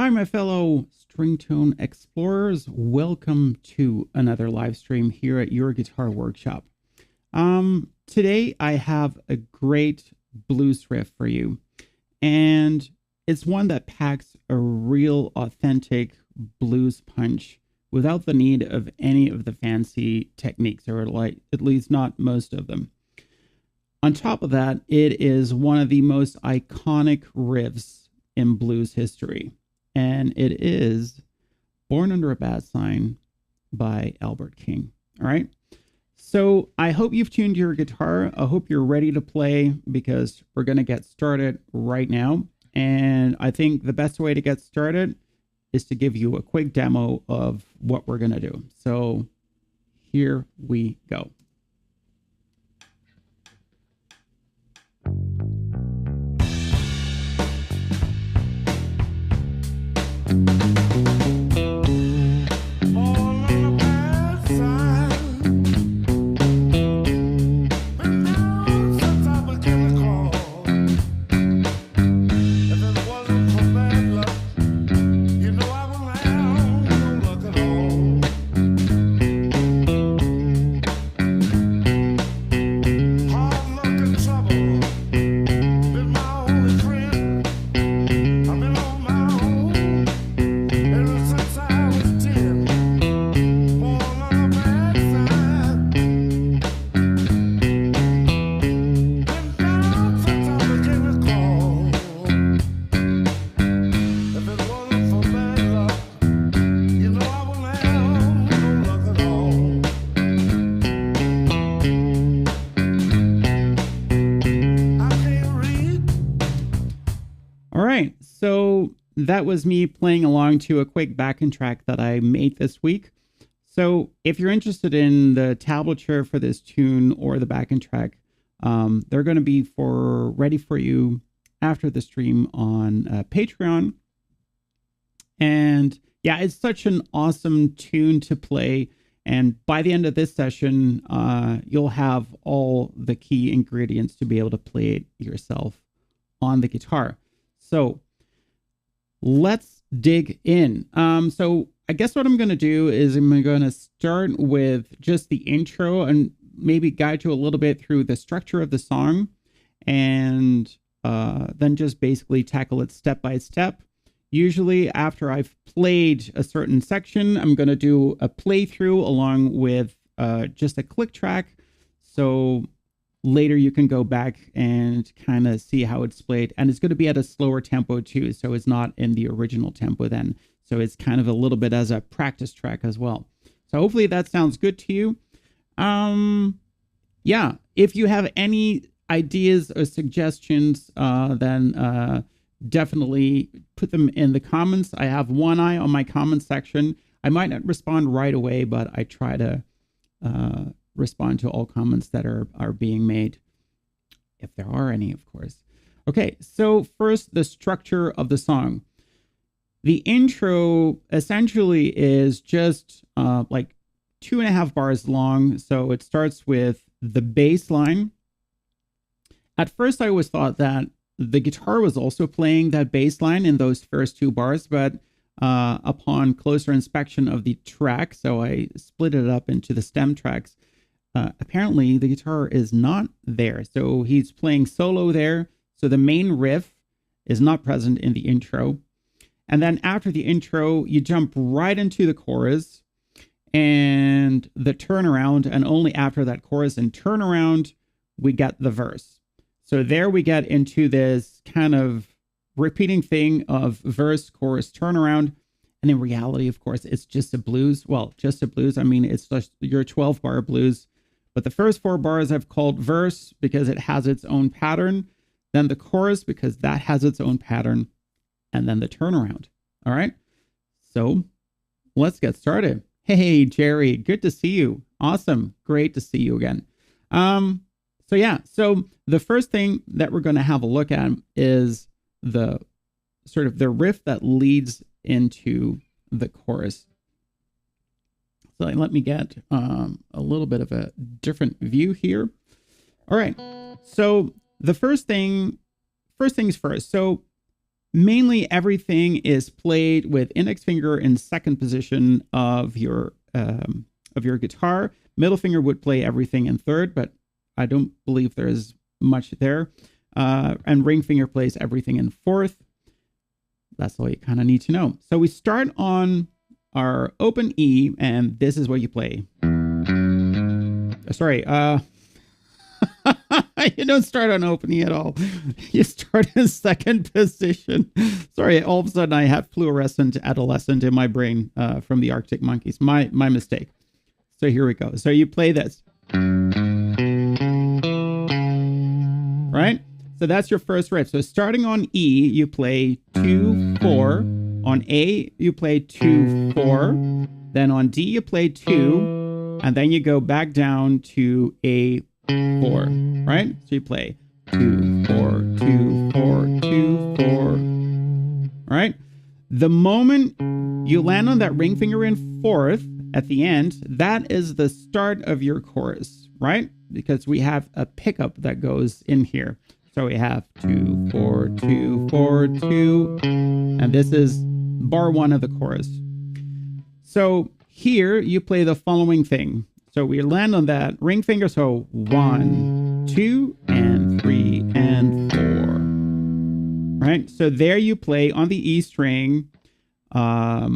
Hi, my fellow string tone explorers. Welcome to another live stream here at Your Guitar Workshop. Today I have a great blues riff for you, and it's one that packs a real authentic blues punch without the need of any of the fancy techniques, or like at least not most of them. On top of that, it is one of the most iconic riffs in blues history, and it is Born Under a Bad Sign by Albert King. All right. So I hope you've tuned your guitar. I hope you're ready to play because we're going to get started right now. And I think the best way to get started is to give you a quick demo of what we're going to do. So here we go. So that was me playing along to a quick backing track that I made this week. So if you're interested in the tablature for this tune or the backing track, they're going to be ready for you after the stream on Patreon. And yeah, it's such an awesome tune to play. And by the end of this session, you'll have all the key ingredients to be able to play it yourself on the guitar. So let's dig in. So I guess what I'm going to do is I'm going to start with just the intro and maybe guide you a little bit through the structure of the song, and then just basically tackle it step by step. Usually after I've played a certain section, I'm going to do a playthrough along with just a click track. So later you can go back and kind of see how it's played, and it's going to be at a slower tempo too, so it's not in the original tempo then, so it's kind of a little bit as a practice track as well. So hopefully that sounds good to you. Yeah, if you have any ideas or suggestions, then definitely put them in the comments. I have one eye on my comment section. I might not respond right away, but I try to respond to all comments that are being made, if there are any, of course. Okay, so first, the structure of the song. The intro essentially is just like 2.5 bars long. So it starts with the bass line. At first, I always thought that the guitar was also playing that bass line in those first 2 bars, but upon closer inspection of the track, so I split it up into the stem tracks, apparently the guitar is not there. So he's playing solo there. So the main riff is not present in the intro. And then after the intro, you jump right into the chorus and the turnaround. And only after that chorus and turnaround, we get the verse. So there we get into this kind of repeating thing of verse, chorus, turnaround. And in reality, of course, it's just a blues. Well, just a blues. I mean, it's just your 12-bar blues. But the first 4 bars I've called verse because it has its own pattern. Then the chorus because that has its own pattern. And then the turnaround. All right. So let's get started. Hey, Jerry, good to see you. Awesome. Great to see you again. So yeah, so the first thing that we're going to have a look at is the sort of the riff that leads into the chorus. So let me get a little bit of a different view here. All right. So the first things first. So mainly everything is played with index finger in second position of your guitar. Middle finger would play everything in third, but I don't believe there is much there. And ring finger plays everything in fourth. That's all you kind of need to know. So we start on our open E, and this is what you play. Sorry, you don't start on open E at all. You start in second position. Sorry, all of a sudden I had fluorescent adolescent in my brain from the Arctic Monkeys. My mistake. So here we go. So you play this. Right? So that's your first riff. So starting on E, you play 2, 4. On A, you play 2, 4. Then on D, you play 2. And then you go back down to A, 4. Right? So you play 2, 4, 2, 4, 2, 4. Right? The moment you land on that ring finger in fourth at the end, that is the start of your chorus, right? Because we have a pickup that goes in here. So we have 2, 4, 2, 4, 2, and this is bar 1 of the chorus. So here you play the following thing. So we land on that ring finger. So 1, 2, and 3, and 4. Right? So there you play on the E string. I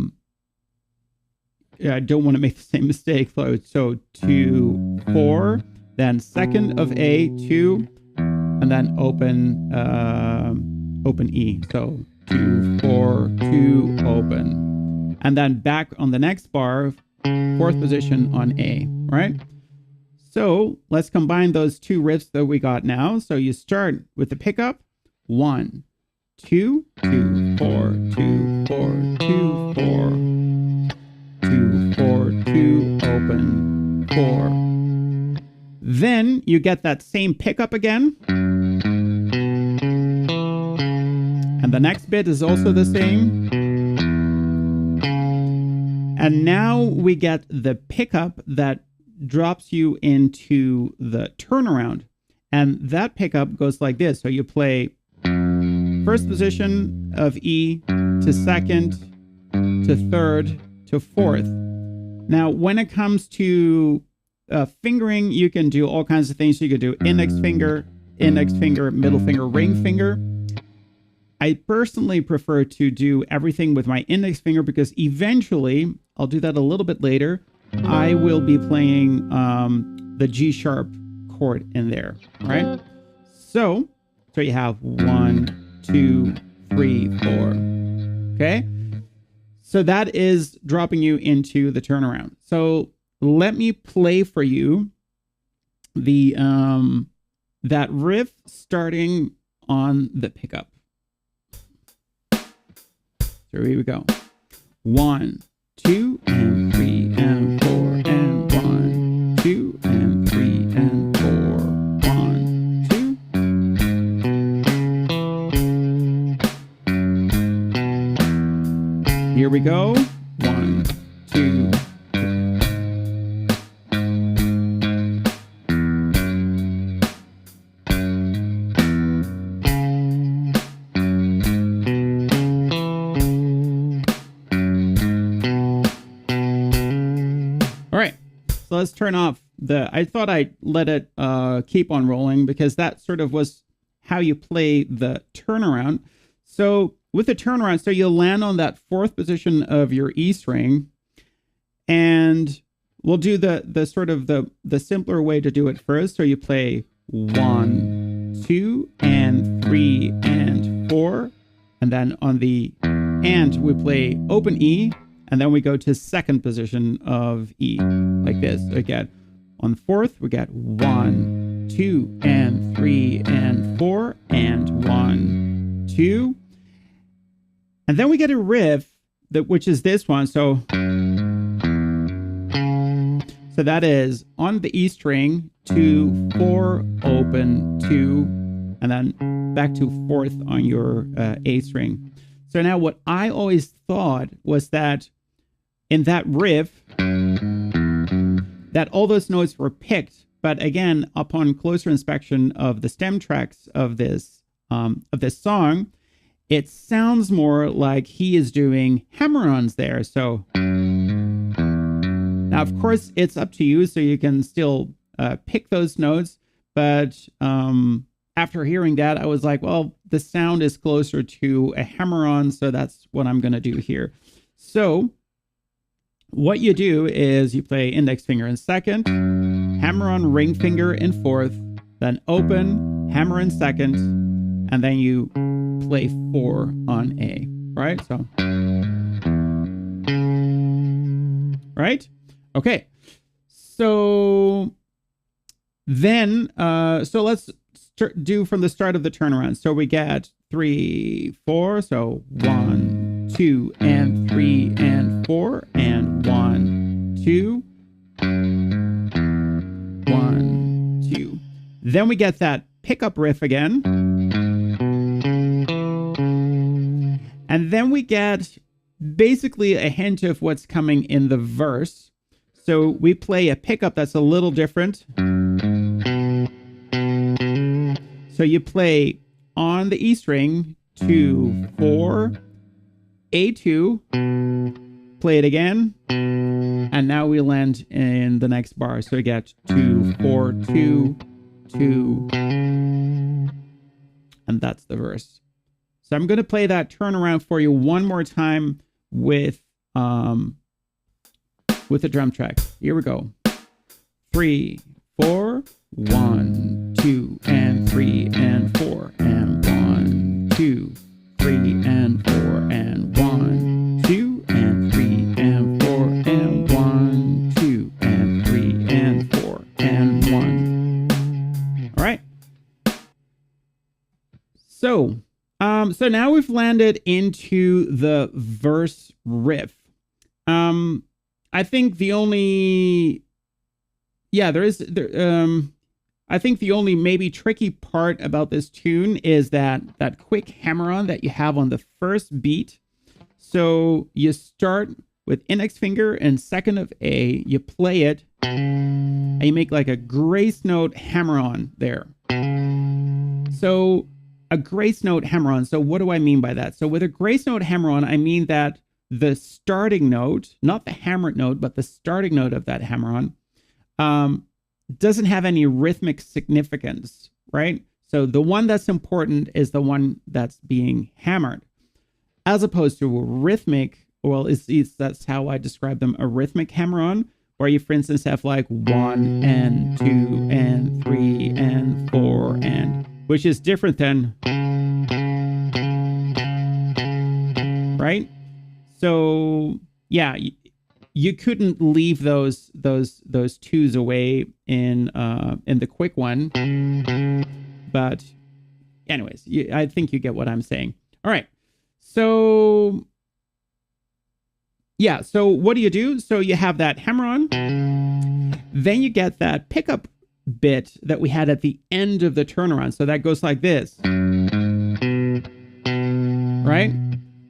don't want to make the same mistake. So 2, 4, then second of A, 2, and then open E. So 2, 4, 2, open. And then back on the next bar, fourth position on A, right? So let's combine those two riffs that we got now. So you start with the pickup, 1, 2, 2, 4, 2, 4, 2, 4, 2, 4, 2, open, 4. Then you get that same pickup again. And the next bit is also the same. And now we get the pickup that drops you into the turnaround. And that pickup goes like this. So you play first position of E to second to third to fourth. Now, when it comes to fingering, you can do all kinds of things. You could do index finger, middle finger, ring finger. I personally prefer to do everything with my index finger because eventually, I'll do that a little bit later, I will be playing the G sharp chord in there, right? So you have 1, 2, 3, 4. Okay? So that is dropping you into the turnaround. So let me play for you the that riff starting on the pickup. So here we go. 1, 2, and 3, and 4, and 1, 2, and 3, and 4, 1, 2. Here we go. 1, 2. So let's turn off I thought I'd let it keep on rolling because that sort of was how you play the turnaround. So with the turnaround, so you'll land on that fourth position of your E string, and we'll do the sort of the simpler way to do it first. So you play 1, 2, and 3, and 4. And then on the and we play open E. And then we go to second position of E, like this. So again, on fourth, we got 1, 2, and 3, and 4, and 1, 2. And then we get a riff, which is this one. So that is on the E string, 2, 4, open, 2, and then back to fourth on your A string. So now what I always thought was that in that riff, that all those notes were picked, but again, upon closer inspection of the stem tracks of this song, it sounds more like he is doing hammer-ons there. So now, of course, it's up to you, so you can still pick those notes. But after hearing that, I was like, well, the sound is closer to a hammer-on, so that's what I'm going to do here. So what you do is you play index finger in second, hammer-on, ring finger in fourth, then open, hammer in second, and then you play 4 on A, right? So, right? Okay. So then, so let's do from the start of the turnaround. So we get 3, 4. So 1, 2, and 3, and 4, and 1, 2, 1, 2. Then we get that pickup riff again. And then we get basically a hint of what's coming in the verse. So we play a pickup that's a little different. So you play on the E string 2, 4, A2, play it again, and now we land in the next bar. So we get 2, 4, 2, 2, and that's the verse. So I'm going to play that turnaround for you one more time with the drum track. Here we go. 3, 4, 1, 2, and 3, and 4, and 1, 2, 3, and 4, and 1, 2, and 3, and 4, and 1, 2, and 3, and 4, and 1. All right. So now we've landed into the verse riff. I think the only, I think the only maybe tricky part about this tune is that quick hammer-on that you have on the first beat. So you start with index finger and second of A, you play it, and you make like a grace note hammer-on there. So a grace note hammer-on. So what do I mean by that? So with a grace note hammer-on, I mean that the starting note, not the hammered note, but the starting note of that hammer-on, doesn't have any rhythmic significance, right? So the one that's important is the one that's being hammered, as opposed to a rhythmic. Well, that's how I describe them: a rhythmic hammer-on, where you, for instance, have like 1 and 2 and 3 and 4, and which is different than, right? So yeah, you couldn't leave those twos away in the quick one. But anyways, I think you get what I'm saying. All right. So yeah, so what do? So you have that hammer-on, then you get that pickup bit that we had at the end of the turnaround. So that goes like this, right?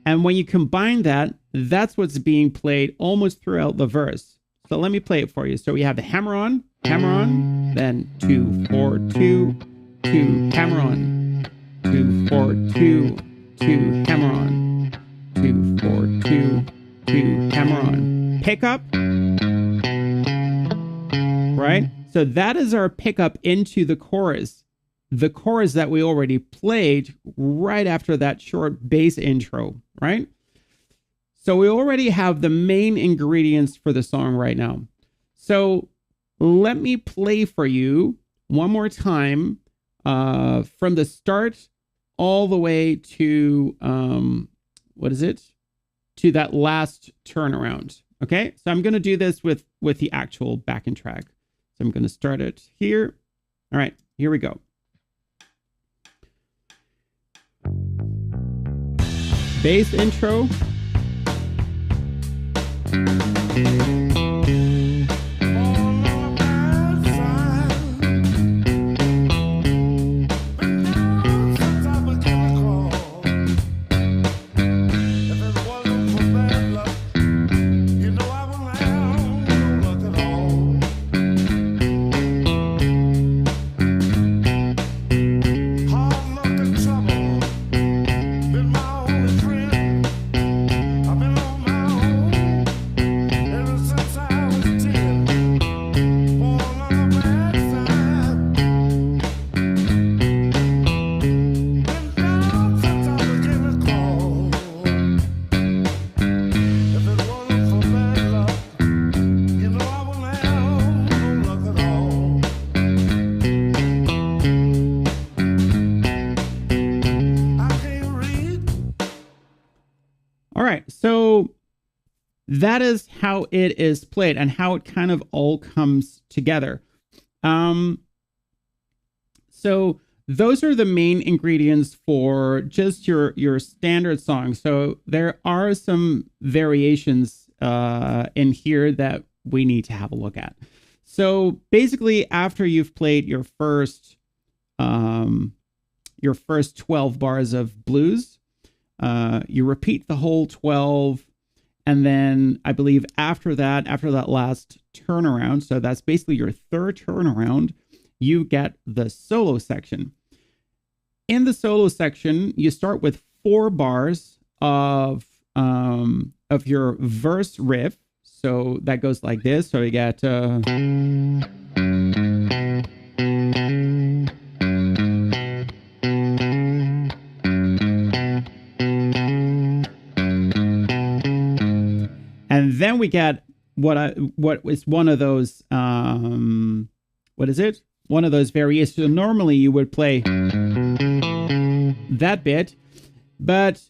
And when you combine that, that's what's being played almost throughout the verse. So let me play it for you. So we have the hammer-on, then 2, 4, 2, 2, hammer-on, 2, 4, 2, 2, hammer-on, 2, 4, 2, 2, hammer-on, pickup, right? So that is our pickup into the chorus that we already played right after that short bass intro, right? So we already have the main ingredients for the song right now. So let me play for you one more time from the start all the way to, to that last turnaround. Okay, so I'm going to do this with the actual backing track. So I'm going to start it here. All right, here we go. Bass intro. Hard luck and trouble been my All right, so that is how it is played and how it kind of all comes together. So those are the main ingredients for just your standard song. So there are some variations in here that we need to have a look at. So basically, after you've played your first 12 bars of blues, you repeat the whole 12. And then I believe after that last turnaround, so that's basically your third turnaround, you get the solo section. In the solo section, you start with 4 bars of your verse riff. So that goes like this. So you get and then we get what is one of those what is it? One of those variations. So normally you would play that bit, but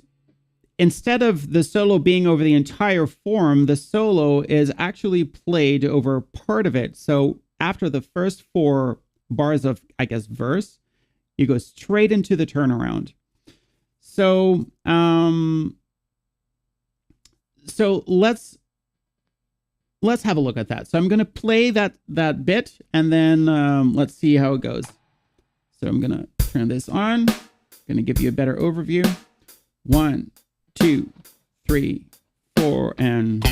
instead of the solo being over the entire form, the solo is actually played over part of it. So after the first 4 bars of, I guess, verse, you go straight into the turnaround. So let's have a look at that. So I'm going to play that bit, and then let's see how it goes. So I'm going to turn this on. Going to give you a better overview. 1, 2, 3, 4, and...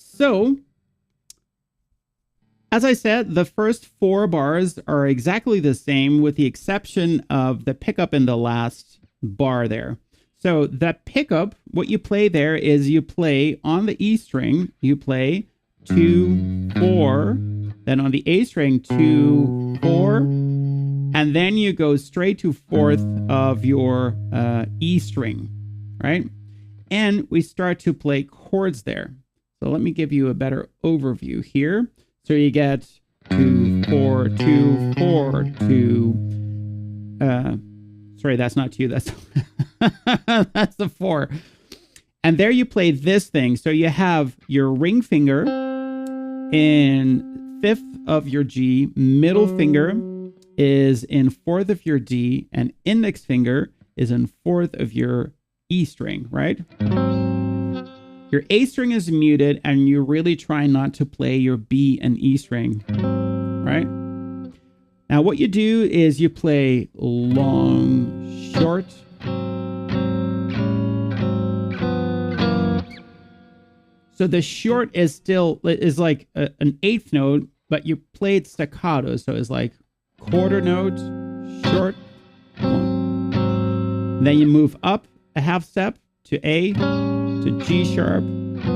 So, as I said, the first 4 bars are exactly the same with the exception of the pickup in the last bar there. So that pickup, what you play there is you play on the E string, you play 2, 4, then on the A string 2, 4, and then you go straight to 4th of your E string, right? And we start to play chords there. So let me give you a better overview here. So you get 2, 4, 2, 4, 2. Sorry, that's not 2. That's that's the 4. And there you play this thing. So you have your ring finger in 5th of your G, middle finger is in 4th of your D, and index finger is in 4th of your E string, right? Your A string is muted, and you really try not to play your B and E string, right? Now, what you do is you play long, short. So the short is still like an 8th note, but you play it staccato. So it's like quarter note, short, 1. Then you move up a half step to A, to G sharp,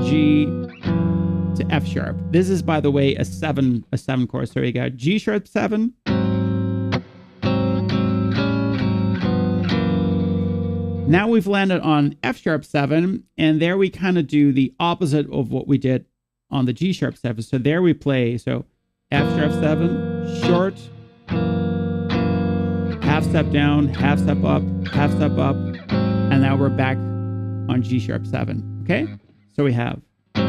G, to F sharp. This is, by the way, a 7 chord. So you got G sharp 7. Now we've landed on F sharp 7, and there we kind of do the opposite of what we did on the G sharp 7. So there we play, so F sharp 7, short, half step down, half step up, and now we're back on G sharp 7. Okay? So we have all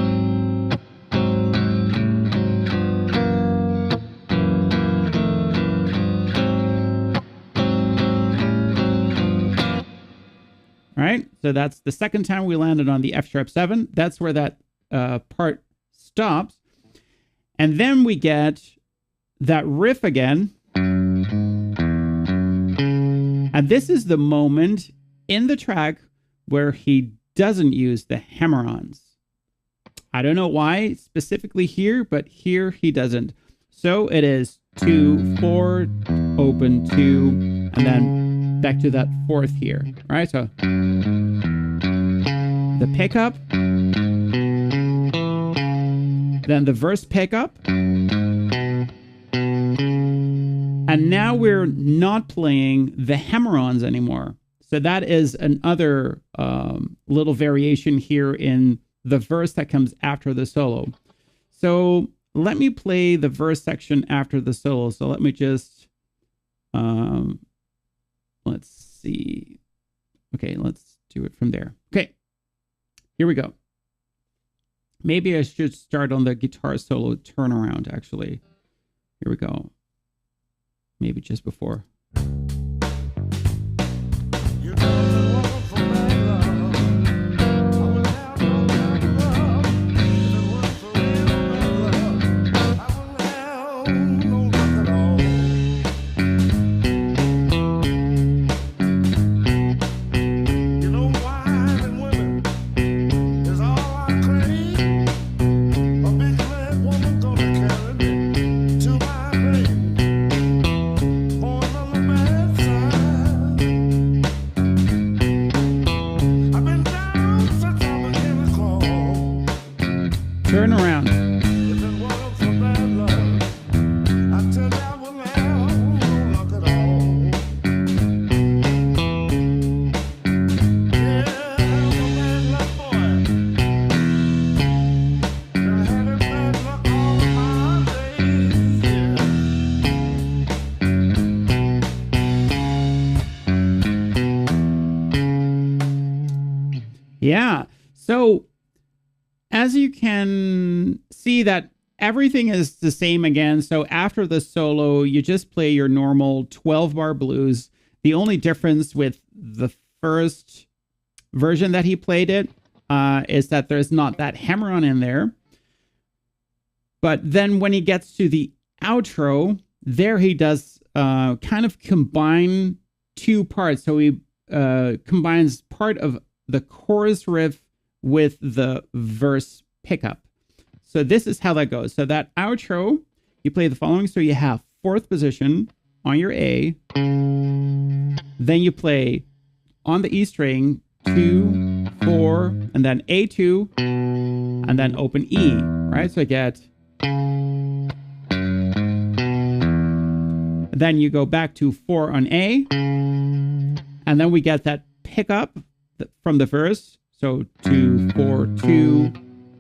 right, so that's the second time we landed on the F sharp 7. That's where that part stops. And then we get that riff again. And this is the moment in the track where he doesn't use the hammer-ons. I don't know why specifically here, but here he doesn't. So it is 2, 4, open 2, and then back to that fourth here. All right, so the pickup, then the verse pickup, and now we're not playing the hammer-ons anymore. So that is another little variation here in the verse that comes after the solo. So let me play the verse section after the solo. So let me just, let's see. Okay, let's do it from there. Okay, here we go. Maybe I should start on the guitar solo turnaround, actually. Here we go. Maybe just before. Turn around. Yeah. So as you can see that everything is the same again. So after the solo, you just play your normal 12-bar blues. The only difference with the first version that he played it is that there's not that hammer-on in there. But then when he gets to the outro, there he does kind of combine two parts. So he combines part of the chorus riff with the verse pickup. So this is how that goes. So that outro, you play the following. So you have fourth position on your A. Then you play on the E string 2, 4, and then A2, and then open E, right? So I get... Then you go back to 4 on A, and then we get that pickup from the verse. So 2, 4, 2,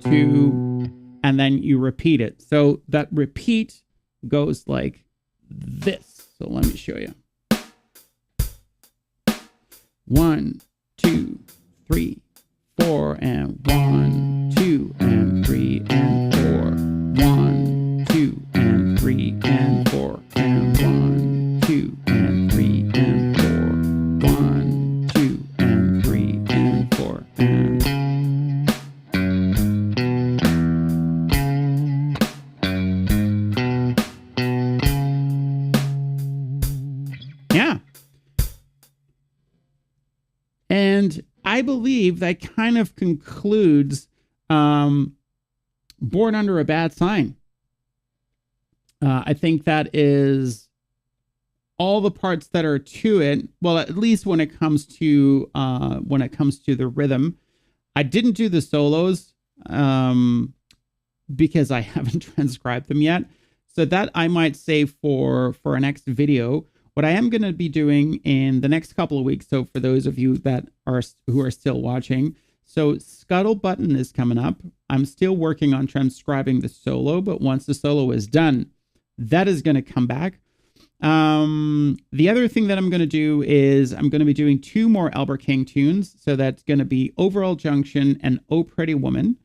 2, and then you repeat it. So that repeat goes like this. So let me show you. 1, 2, 3, 4, and 1, 2, and 3, and 4. 1, 2, and 3, and 4, and 1, 2, and 3, and 4. 1, 2, and 3, and 4, and... Yeah. And I believe that kind of concludes Born Under a Bad Sign. I think that is all the parts that are to it. Well, at least when it comes to the rhythm. I didn't do the solos because I haven't transcribed them yet. So that I might save for our next video. What I am going to be doing in the next couple of weeks, so for those of you who are still watching, so Scuttle Button is coming up. I'm still working on transcribing the solo, but once the solo is done, that is going to come back. The other thing that I'm going to do is I'm going to be doing 2 more Albert King tunes. So that's going to be Overall Junction and Oh Pretty Woman.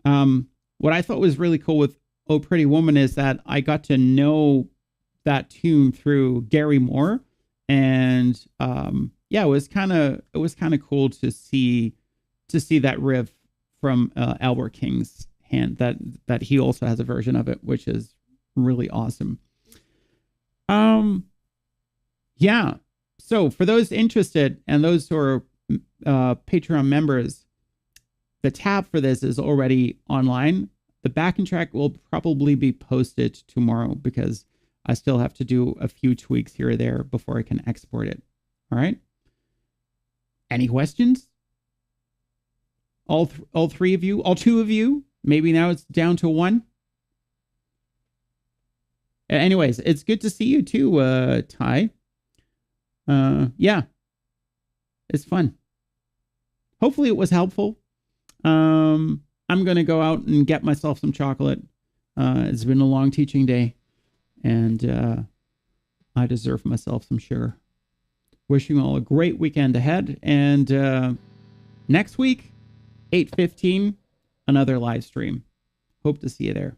What I thought was really cool with Oh Pretty Woman is that I got to know that tune through Gary Moore, and yeah, it was kind of cool to see that riff from Albert King's hand, that he also has a version of it, which is really awesome. Yeah, so for those interested and those who are Patreon members, the tab for this is already online. The backing track will probably be posted tomorrow because I still have to do a few tweaks here or there before I can export it. All right. Any questions? All three of you, all two of you, maybe now it's down to one. Anyways, it's good to see you too, Ty. Yeah, it's fun. Hopefully it was helpful. I'm going to go out and get myself some chocolate. It's been a long teaching day, and I deserve myself some sugar. Wishing you all a great weekend ahead, and next week, 8:15, another live stream. Hope to see you there.